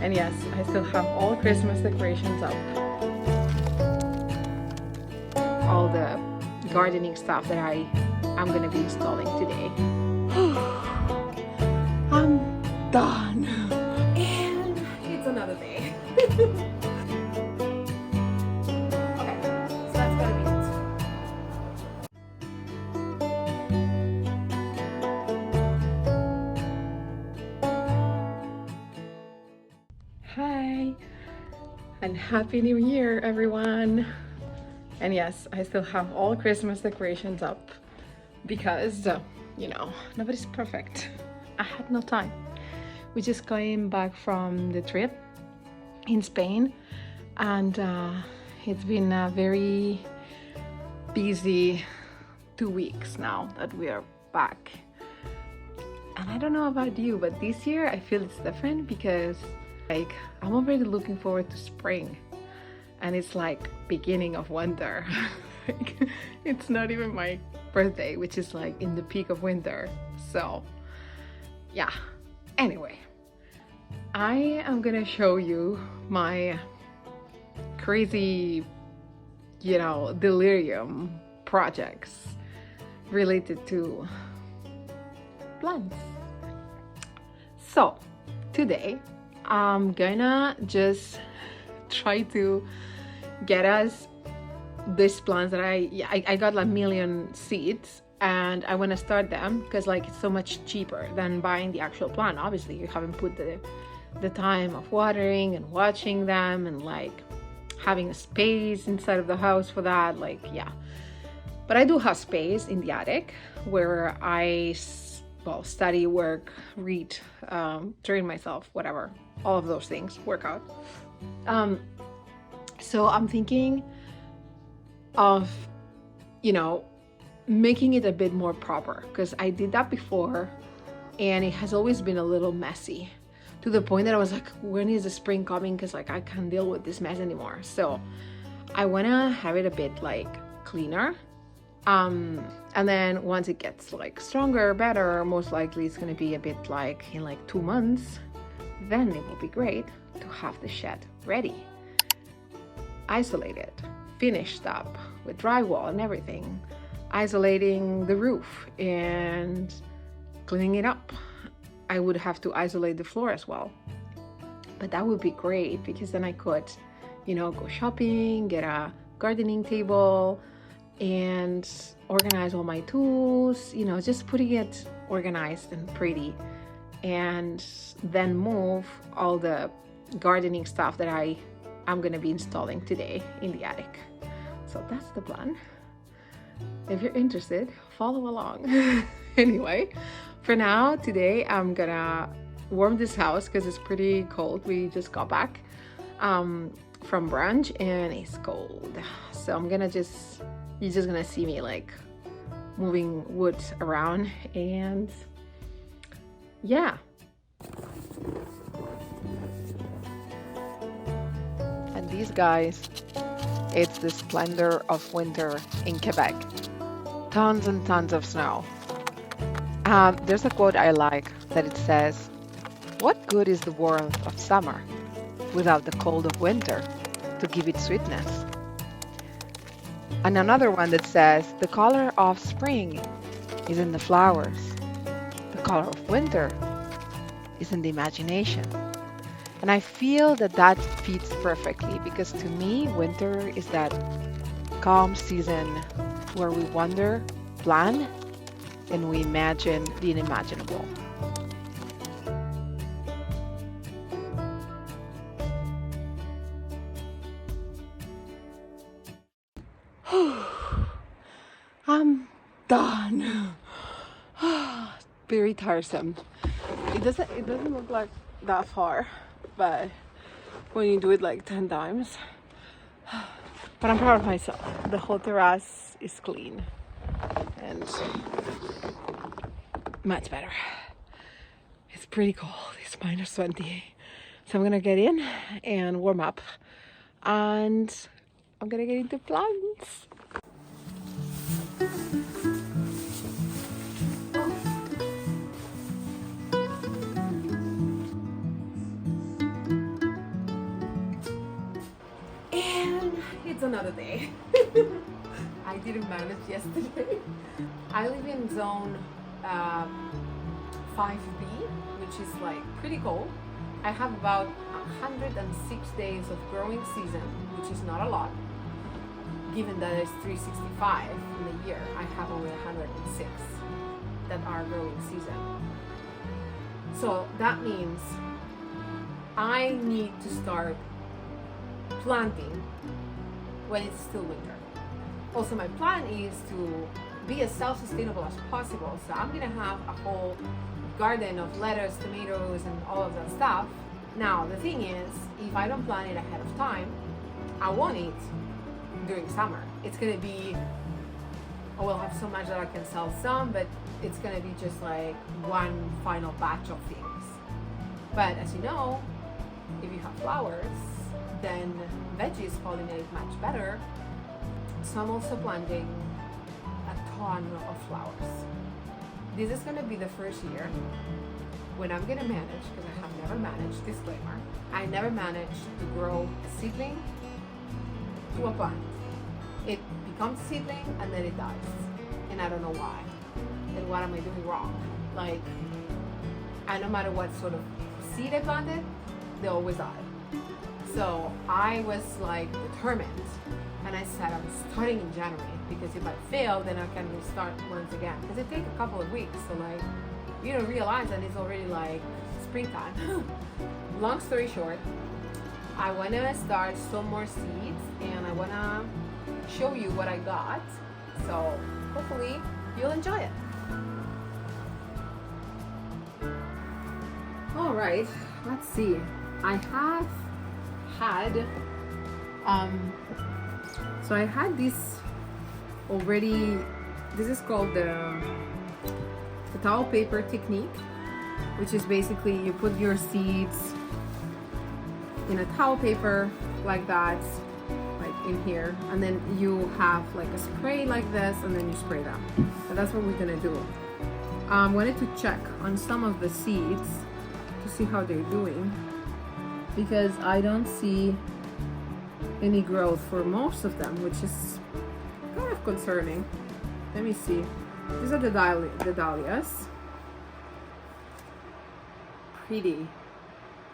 And yes, I still have all Christmas decorations up. All the gardening stuff that I'm gonna be installing today. I'm done. And it's another day. Okay, so that's gonna be it. Hi, and Happy New Year, everyone. And yes, I still have all Christmas decorations up because, nobody's perfect. I had no time. We just came back from the trip in Spain, and it's been a very busy 2 weeks now that we are back. And I don't know about you, but this year I feel it's different because I'm already looking forward to spring, and it's like beginning of winter. It's not even my birthday, which is like in the peak of winter. So yeah, anyway, I am gonna show you my crazy, delirium projects related to plants. So today I'm gonna just try to get us these plants that I got like 1,000,000 seeds, and I want to start them because it's so much cheaper than buying the actual plant. Obviously you haven't put the time of watering and watching them and having a space inside of the house for that. But I do have space in the attic where I study, work, read, train myself, whatever, all of those things, work out. So I'm thinking of, making it a bit more proper, because I did that before and it has always been a little messy, to the point that I was like, when is the spring coming? Because I can't deal with this mess anymore. So I want to have it a bit cleaner. And then once it gets stronger, better, most likely it's going to be a bit in 2 months, then it will be great to have the shed ready, isolated, finished up with drywall and everything, isolating the roof and cleaning it up. I would have to isolate the floor as well, but that would be great because then I could, go shopping, get a gardening table, and organize all my tools, just putting it organized and pretty, and then move all the gardening stuff that I'm gonna be installing today in the attic. So that's the plan. If you're interested, follow along. Anyway, for now, today I'm gonna warm this house because it's pretty cold. We just got back from brunch and it's cold. So you're just gonna see me moving wood around, and yeah. And these guys, it's the splendor of winter in Quebec. Tons and tons of snow. There's a quote I like that it says, "What good is the warmth of summer without the cold of winter to give it sweetness?" And another one that says, "The color of spring is in the flowers. The color of winter is in the imagination." And I feel that fits perfectly, because to me, winter is that calm season where we wonder, plan, and we imagine the unimaginable. I'm done. Very tiresome. It doesn't look like that far, but when you do it 10 times. But I'm proud of myself. The whole terrace is clean and much better. It's pretty cold. It's -20. So I'm gonna get in and warm up, and I'm gonna get into plants. it's another day. I didn't manage yesterday. I live in zone 5B, which is like pretty cold. I have about 106 days of growing season, which is not a lot. Given that it's 365 in a year, I have only 106 that are growing season. So that means I need to start planting when it's still winter. Also, my plan is to be as self-sustainable as possible. So I'm gonna have a whole garden of lettuce, tomatoes, and all of that stuff. Now, the thing is, if I don't plant it ahead of time, I won't eat during summer. It's gonna be, I will have so much that I can sell some, but it's gonna be just like one final batch of things. But as you know, if you have flowers, then veggies pollinate much better. So I'm also planting a ton of flowers. This is gonna be the first year when I'm gonna manage, because I have never managed, disclaimer, I never managed to grow a seedling to a plant. It becomes a seedling and then it dies. And I don't know why. And what am I doing wrong? Like, and no matter what sort of seed I planted, they always die. So I was like determined, and I said I'm starting in January, because if I fail, then I can restart once again. Because it takes a couple of weeks, so like, you don't realize that it's already like springtime. Long story short, I want to start some more seeds, and I want to show you what I got. So hopefully you'll enjoy it. All right, let's see. I have had so I had this already. This is called the towel paper technique, which is basically you put your seeds in a towel paper like that, like in here, and then you have like a spray like this, and then you spray them. So that's what we're gonna do. Wanted to check on some of the seeds to see how they're doing, because I don't see any growth for most of them, which is kind of concerning. Let me see. These are the dahlias. Pretty.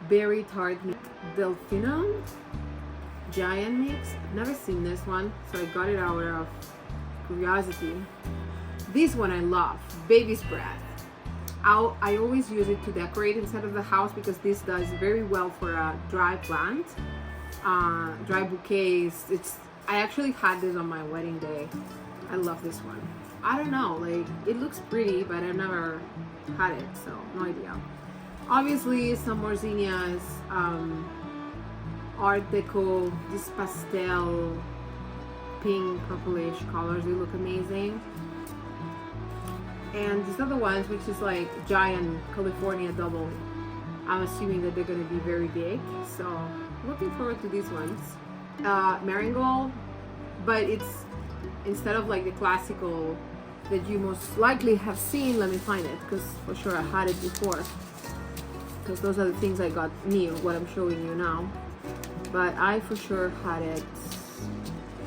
Berry tart mix. Delphinum. Giant mix. Never seen this one, so I got it out of curiosity. This one I love. Baby's breath. I always use it to decorate inside of the house, because this does very well for a dry plant, dry bouquets. I actually had this on my wedding day. I love this one. I don't know, like, it looks pretty, but I've never had it, so no idea. Obviously, some more zinnias, Art Deco, this pastel pink purplish colors, they look amazing. And these are the ones which is like giant California double. I'm assuming that they're going to be very big, so looking forward to these ones. Marigold, but it's instead of like the classical that you most likely have seen. Let me find it, because for sure I had it before, because those are the things I got new, what I'm showing you now, but I for sure had it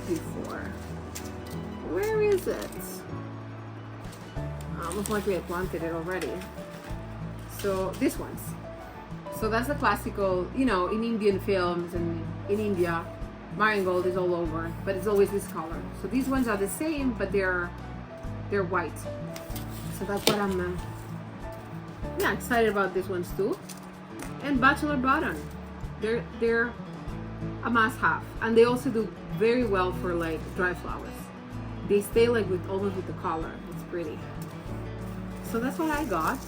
before. Where is it? Most likely I planted it already. So these ones. So that's the classical, you know, in Indian films and in India, marigold is all over, but it's always this color. So these ones are the same, but they're white. So that's what I'm excited about. These ones too. And bachelor button, they're a must-have, and they also do very well for like dry flowers. They stay like almost with the color. It's pretty. So that's what I got.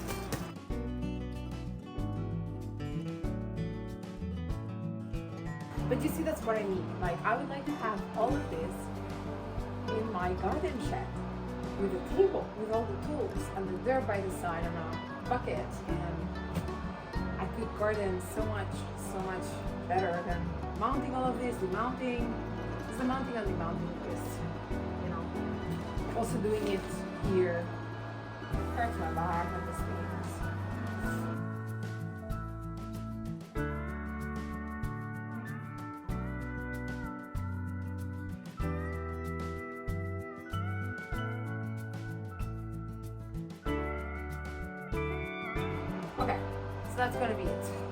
But you see, that's what I need. Like, I would like to have all of this in my garden shed, with a table, with all the tools, and the dirt by the side, and a bucket, and I could garden so much better than mounting all of this, demounting. It's the mounting and demounting this, you know. Also doing it here hurts my back and the things. that's gonna be it.